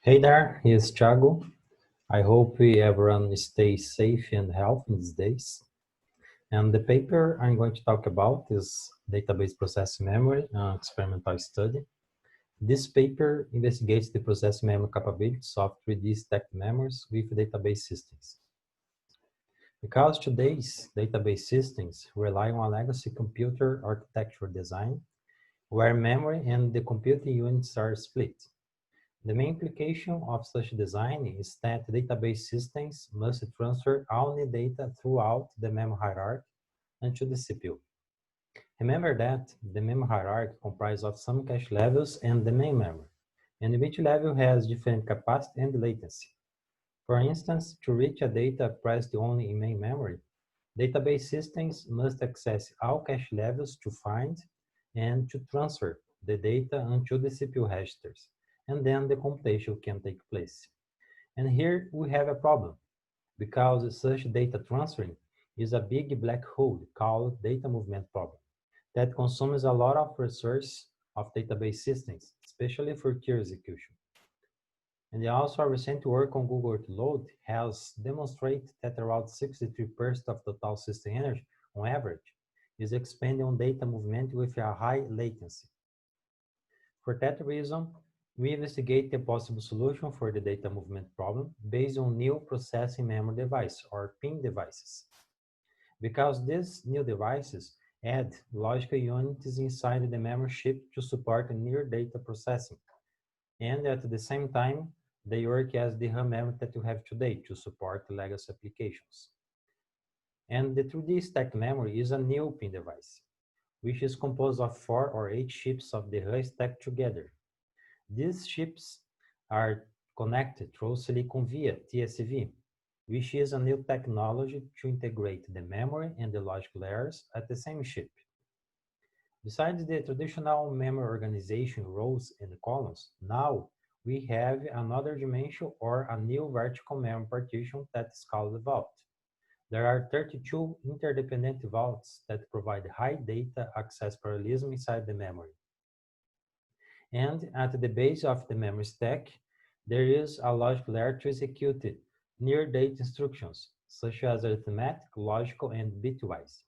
Hey there, here's Thiago. I hope everyone stays safe and healthy these days. And the paper I'm going to talk about is Database Processing Memory, experimental study. This paper investigates the processing memory capabilities of 3D stacked memories with database systems. Because today's database systems rely on a legacy computer architecture design, where memory and the computing units are split. The main implication of such design is that database systems must transfer all the data throughout the memory hierarchy and to the CPU. Remember that the memory hierarchy comprises of some cache levels and the main memory, and each level has different capacity and latency. For instance, to reach a data present only in main memory, database systems must access all cache levels to find and to transfer the data onto the CPU registers, and then the computation can take place. And here we have a problem, because such data transferring is a big black hole called data movement problem that consumes a lot of resources of database systems, especially for query execution. And also, a recent work on Google Workload has demonstrated that around 63% of total system energy, on average, is expended on data movement with a high latency. For that reason, we investigate a possible solution for the data movement problem based on new processing memory devices, or PIM devices. Because these new devices add logical units inside the memory chip to support near data processing, and at the same time, they work as the RAM memory that you have today to support legacy applications. And the 3D stacked memory is a new PIN device, which is composed of 4 or 8 chips of the RAM stacked together. These chips are connected through silicon via TSV, which is a new technology to integrate the memory and the logic layers at the same chip. Besides the traditional memory organization rows and columns, now we have another dimension, or a new vertical memory partition, that is called the vault. There are 32 interdependent vaults that provide high data access parallelism inside the memory. And at the base of the memory stack, there is a logic layer to execute near data instructions, such as arithmetic, logical, and bitwise.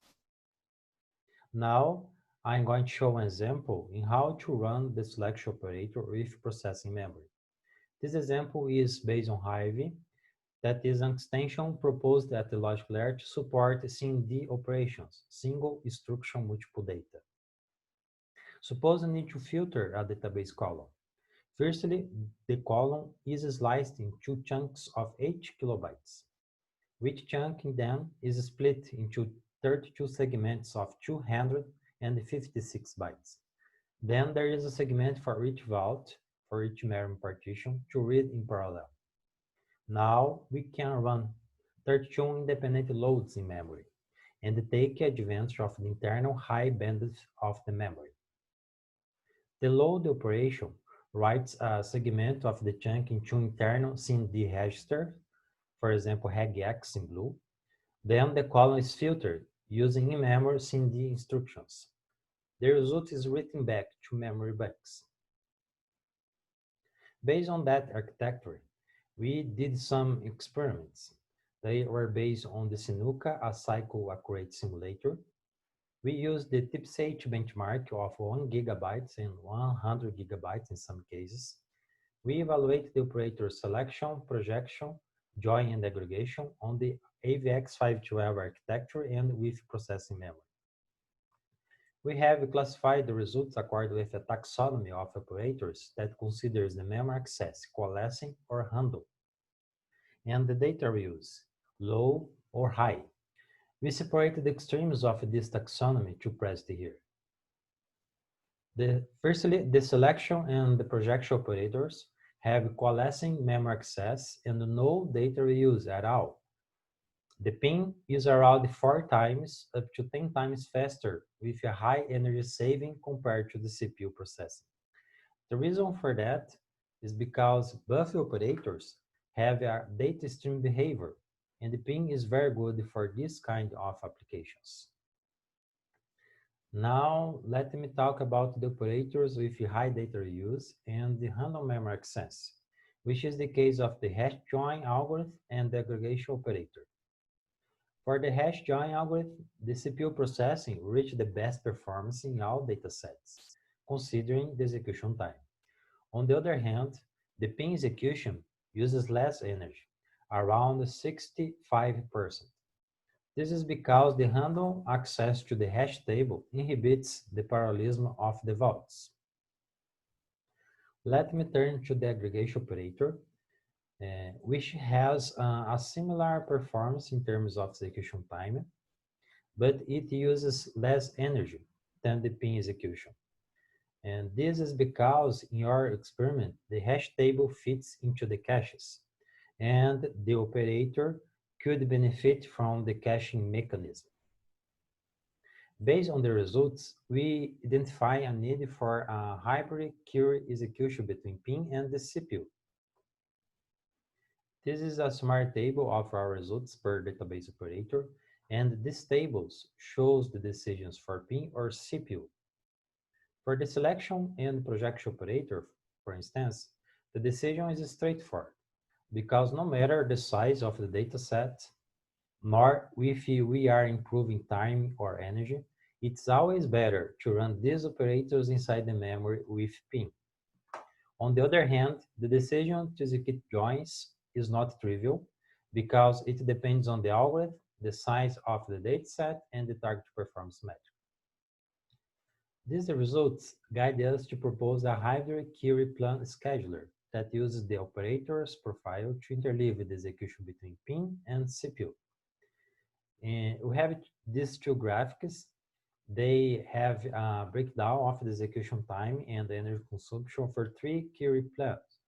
Now, I'm going to show an example in how to run the selection operator with processing memory. This example is based on Hive, that is an extension proposed at the logic layer to support SIMD operations, single instruction multiple data. Suppose I need to filter a database column. Firstly, the column is sliced in two chunks of 8 kilobytes. Each chunk then is split into 32 segments of 256 bytes. Then there is a segment for each vault, for each memory partition, to read in parallel. Now we can run 32 independent loads in memory and take advantage of the internal high bandwidth of the memory. The load operation writes a segment of the chunk into internal SIMD register, for example, regx in blue. Then the column is filtered using in-memory SIMD instructions. The result is written back to memory banks. Based on that architecture, we did some experiments. They were based on the Sinuca, a cycle accurate simulator. We used the TIPSH benchmark of 1 gigabyte and 100 gigabytes in some cases. We evaluate the operator selection, projection, join, and aggregation on the AVX512 architecture and with processing memory. We have classified the results according with a taxonomy of operators that considers the memory access, coalescing, or handle, and the data reuse, low or high. We separated the extremes of this taxonomy to present here. Firstly, the selection and the projection operators have coalescing memory access and no data reuse at all. The PIN is around 4 times up to 10 times faster with a high energy saving compared to the CPU processing. The reason for that is because both operators have a data stream behavior, and the PIN is very good for this kind of applications. Now, let me talk about the operators with high data reuse and the handle memory access. which is the case of the hash join algorithm and the aggregation operator. For the hash join algorithm, the CPU processing reached the best performance in all datasets, considering the execution time. On the other hand, the pin execution uses less energy, around 65%. This is because the random access to the hash table inhibits the parallelism of the vaults. Let me turn to the aggregation operator, which has a similar performance in terms of execution time, but it uses less energy than the pin execution. And this is because in your experiment, the hash table fits into the caches, and the operator could benefit from the caching mechanism. Based on the results, we identify a need for a hybrid query execution between pin and the CPU. This is a smart table of our results per database operator, and this table shows the decisions for pin or CPU. For the selection and projection operator, for instance, the decision is straightforward, because no matter the size of the dataset, nor if we are improving time or energy, it's always better to run these operators inside the memory with pin. On the other hand, the decision to execute joins is not trivial because it depends on the algorithm, the size of the dataset, and the target performance metric. These results guide us to propose a hybrid query plan scheduler that uses the operator's profile to interleave the execution between pin and CPU. And we have these two graphics. They have a breakdown of the execution time and the energy consumption for three query plans.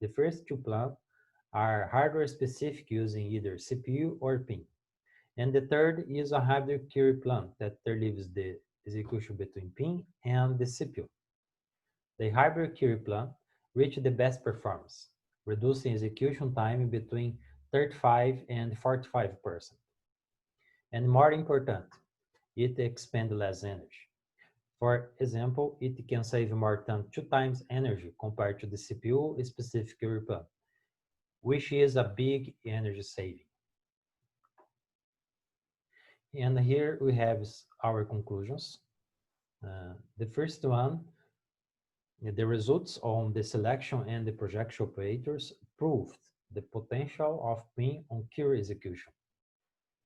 The first two plans are hardware specific using either CPU or pin. And the third is a hybrid query plan that interleaves the execution between pin and the CPU. The hybrid query plan reached the best performance, reducing execution time between 35 and 45%. And more important, it expends less energy. For example, it can save more than 2 times energy compared to the CPU-specific query plan, which is a big energy saving. And here we have our conclusions. The first one, the results on the selection and the projection operators proved the potential of pin on query execution.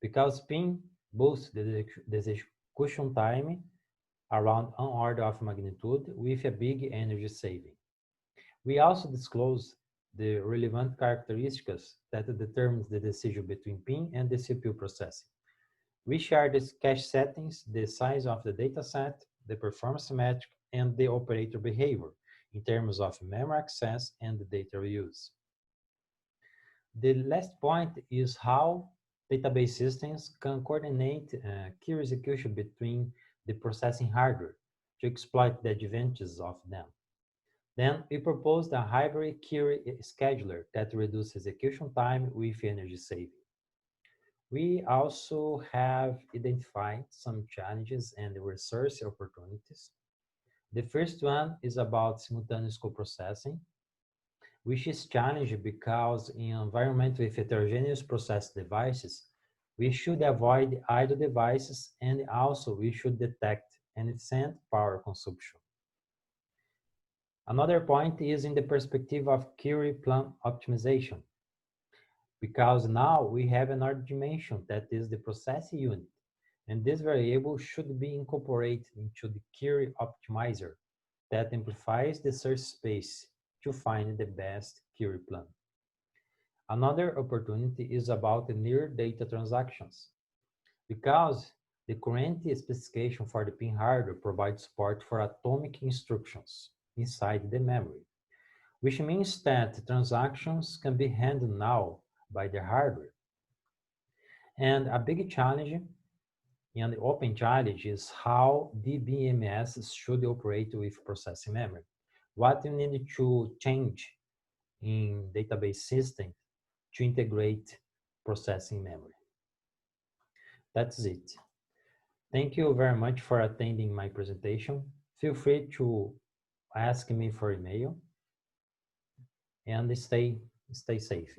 Because pin boosts the execution time around an order of magnitude with a big energy saving. We also disclose the relevant characteristics that determines the decision between pin and the CPU processing, which are the cache settings, the size of the dataset, the performance metric, and the operator behavior in terms of memory access and the data reuse. The last point is how database systems can coordinate query execution between the processing hardware to exploit the advantages of them. Then we proposed a hybrid query scheduler that reduces execution time with energy saving. We also have identified some challenges and resource opportunities. The first one is about simultaneous coprocessing, which is challenging because in an environment with heterogeneous process devices, we should avoid idle devices, and also we should detect inefficient power consumption. Another point is in the perspective of query plan optimization, because now we have another dimension that is the processing unit, and this variable should be incorporated into the query optimizer that amplifies the search space to find the best query plan. Another opportunity is about the near data transactions, because the current specification for the pin hardware provides support for atomic instructions inside the memory, which means that transactions can be handled now by the hardware. And a big challenge and the open challenge is how DBMS should operate with processing memory. What you need to change in database system to integrate processing memory. That's it. Thank you very much for attending my presentation. Feel free to ask me for email. and stay safe.